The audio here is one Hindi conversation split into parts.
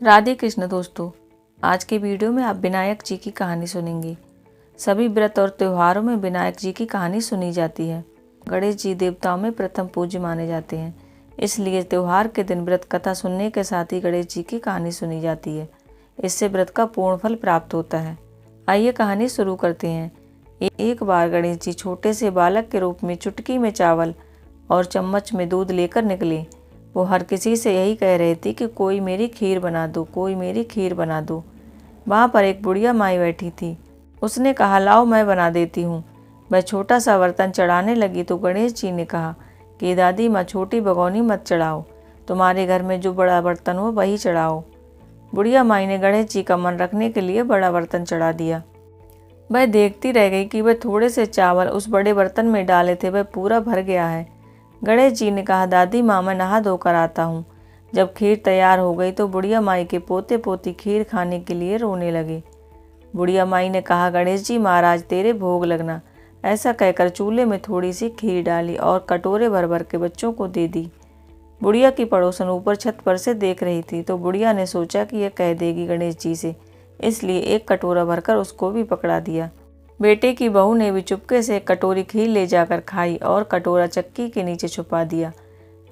राधे कृष्ण दोस्तों, आज के वीडियो में आप विनायक जी की कहानी सुनेंगे। सभी व्रत और त्योहारों में विनायक जी की कहानी सुनी जाती है। गणेश जी देवताओं में प्रथम पूज्य माने जाते हैं, इसलिए त्योहार के दिन व्रत कथा सुनने के साथ ही गणेश जी की कहानी सुनी जाती है। इससे व्रत का पूर्ण फल प्राप्त होता है। आइए कहानी शुरू करते हैं। एक बार गणेश जी छोटे से बालक के रूप में चुटकी में चावल और चम्मच में दूध लेकर निकले। वो हर किसी से यही कह रहे थे कि कोई मेरी खीर बना दो, कोई मेरी खीर बना दो। वहाँ पर एक बुढ़िया माई बैठी थी। उसने कहा, लाओ मैं बना देती हूँ। वह छोटा सा बर्तन चढ़ाने लगी तो गणेश जी ने कहा कि दादी माँ, छोटी भगोनी मत चढ़ाओ, तुम्हारे घर में जो बड़ा बर्तन हो वही चढ़ाओ। बुढ़िया माई ने गणेश जी का मन रखने के लिए बड़ा बर्तन चढ़ा दिया। वह देखती रह गई कि वह थोड़े से चावल उस बड़े बर्तन में डाले थे, वह पूरा भर गया है। गणेश जी ने कहा, दादी माँ, मैं नहा धोकर आता हूँ। जब खीर तैयार हो गई तो बुढ़िया माई के पोते पोती खीर खाने के लिए रोने लगे। बुढ़िया माई ने कहा, गणेश जी महाराज, तेरे भोग लगना। ऐसा कहकर चूल्हे में थोड़ी सी खीर डाली और कटोरे भर भर के बच्चों को दे दी। बुढ़िया की पड़ोसन ऊपर छत पर से देख रही थी तो बुढ़िया ने सोचा कि यह कह देगी गणेश जी से, इसलिए एक कटोरा भरकर उसको भी पकड़ा दिया। बेटे की बहू ने भी चुपके से एक कटोरी खीर ले जाकर खाई और कटोरा चक्की के नीचे छुपा दिया।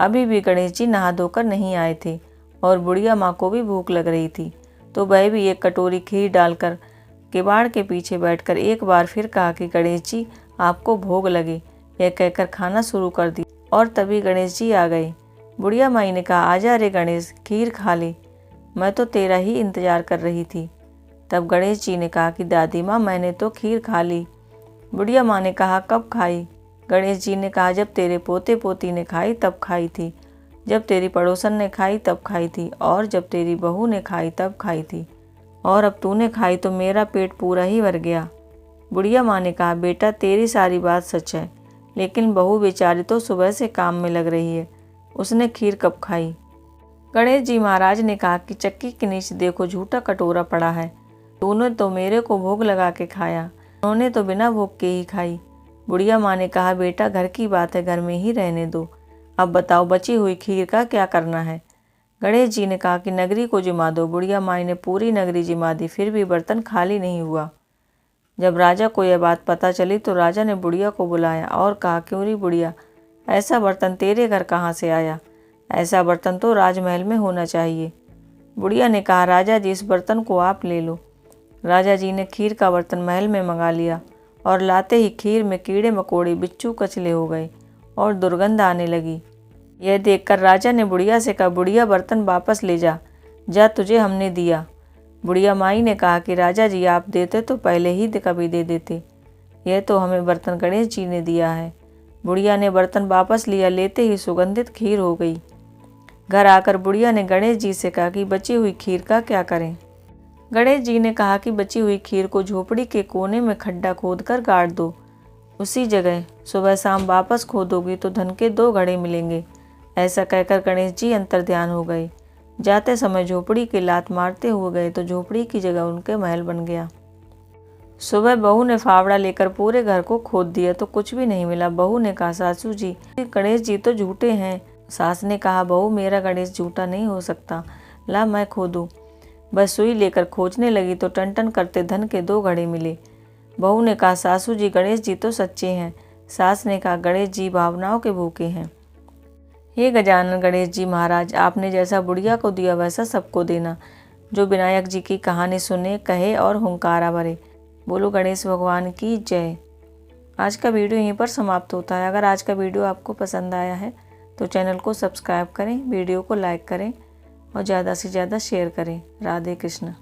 अभी भी गणेश जी नहा धोकर नहीं आए थे और बुढ़िया माँ को भी भूख लग रही थी, तो वह भी एक कटोरी खीर डालकर किवाड़ के पीछे बैठकर एक बार फिर कहा कि गणेश जी, आपको भोग लगे। यह कहकर खाना शुरू कर दिया और तभी गणेश जी आ गए। बुढ़िया माई ने कहा, आजा रे गणेश, खीर खा ले, मैं तो तेरा ही इंतजार कर रही थी। तब गणेश जी ने कहा कि दादी माँ, मैंने तो खीर खा ली। बुढ़िया माँ ने कहा, कब खाई? गणेश जी ने कहा, जब तेरे पोते पोती ने खाई तब खाई थी, जब तेरी पड़ोसन ने खाई तब खाई थी, और जब तेरी बहू ने खाई तब खाई थी, और अब तूने खाई तो मेरा पेट पूरा ही भर गया। बुढ़िया माँ ने कहा, बेटा तेरी सारी बात सच है, लेकिन बहू बेचारी तो सुबह से काम में लग रही है, उसने खीर कब खाई? गणेश जी महाराज ने कहा कि चक्की के नीचे देखो, झूठा कटोरा पड़ा है। तूने तो मेरे को भोग लगा के खाया, उन्होंने तो बिना भोग के ही खाई। बुढ़िया माँ ने कहा, बेटा घर की बात है, घर में ही रहने दो। अब बताओ बची हुई खीर का क्या करना है? गणेश जी ने कहा कि नगरी को जिमा दो। बुढ़िया माई ने पूरी नगरी जिमा दी, फिर भी बर्तन खाली नहीं हुआ। जब राजा को यह बात पता चली तो राजा ने बुढ़िया को बुलाया और कहा, क्यों री बुढ़िया, ऐसा बर्तन तेरे घर कहाँ से आया? ऐसा बर्तन तो राजमहल में होना चाहिए। बुढ़िया ने कहा, राजा जी, इस बर्तन को आप ले लो। राजा जी ने खीर का बर्तन महल में मंगा लिया और लाते ही खीर में कीड़े मकोड़े, बिच्छू कचले हो गए और दुर्गंध आने लगी। यह देखकर राजा ने बुढ़िया से कहा, बुढ़िया बर्तन वापस ले जा, जा तुझे हमने दिया। बुढ़िया माई ने कहा कि राजा जी, आप देते तो पहले ही कभी दे देते, यह तो हमें बर्तन गणेश जी ने दिया है। बुढ़िया ने बर्तन वापस लिया, लेते ही सुगंधित खीर हो गई। घर आकर बुढ़िया ने गणेश जी से कहा कि बची हुई खीर का क्या करें? गणेश जी ने कहा कि बची हुई खीर को झोपड़ी के कोने में खड्डा खोदकर गाड़ दो, उसी जगह सुबह शाम वापस खोदोगी तो धन के 2 घड़े मिलेंगे। ऐसा कहकर गणेश जी अंतर्ध्यान हो गए। जाते समय झोपड़ी की लात मारते हुए गए तो झोपड़ी की जगह उनके महल बन गया। सुबह बहू ने फावड़ा लेकर पूरे घर को खोद दिया तो कुछ भी नहीं मिला। बहू ने कहा, सासू जी, गणेश जी तो झूठे हैं। सास ने कहा, बहू, मेरा गणेश झूठा नहीं हो सकता, ला मैं खोदूं। बस सुई लेकर खोजने लगी तो टन टन करते धन के 2 घड़े मिले। बहू ने कहा, सासू जी, गणेश जी तो सच्चे हैं। सास ने कहा, गणेश जी भावनाओं के भूखे हैं। हे गजानन गणेश जी महाराज, आपने जैसा बुढ़िया को दिया वैसा सबको देना। जो विनायक जी की कहानी सुने, कहे और हुंकारा भरे। बोलो गणेश भगवान की जय। आज का वीडियो यहीं पर समाप्त होता है। अगर आज का वीडियो आपको पसंद आया है तो चैनल को सब्सक्राइब करें, वीडियो को लाइक करें और ज़्यादा से ज़्यादा शेयर करें। राधे कृष्ण।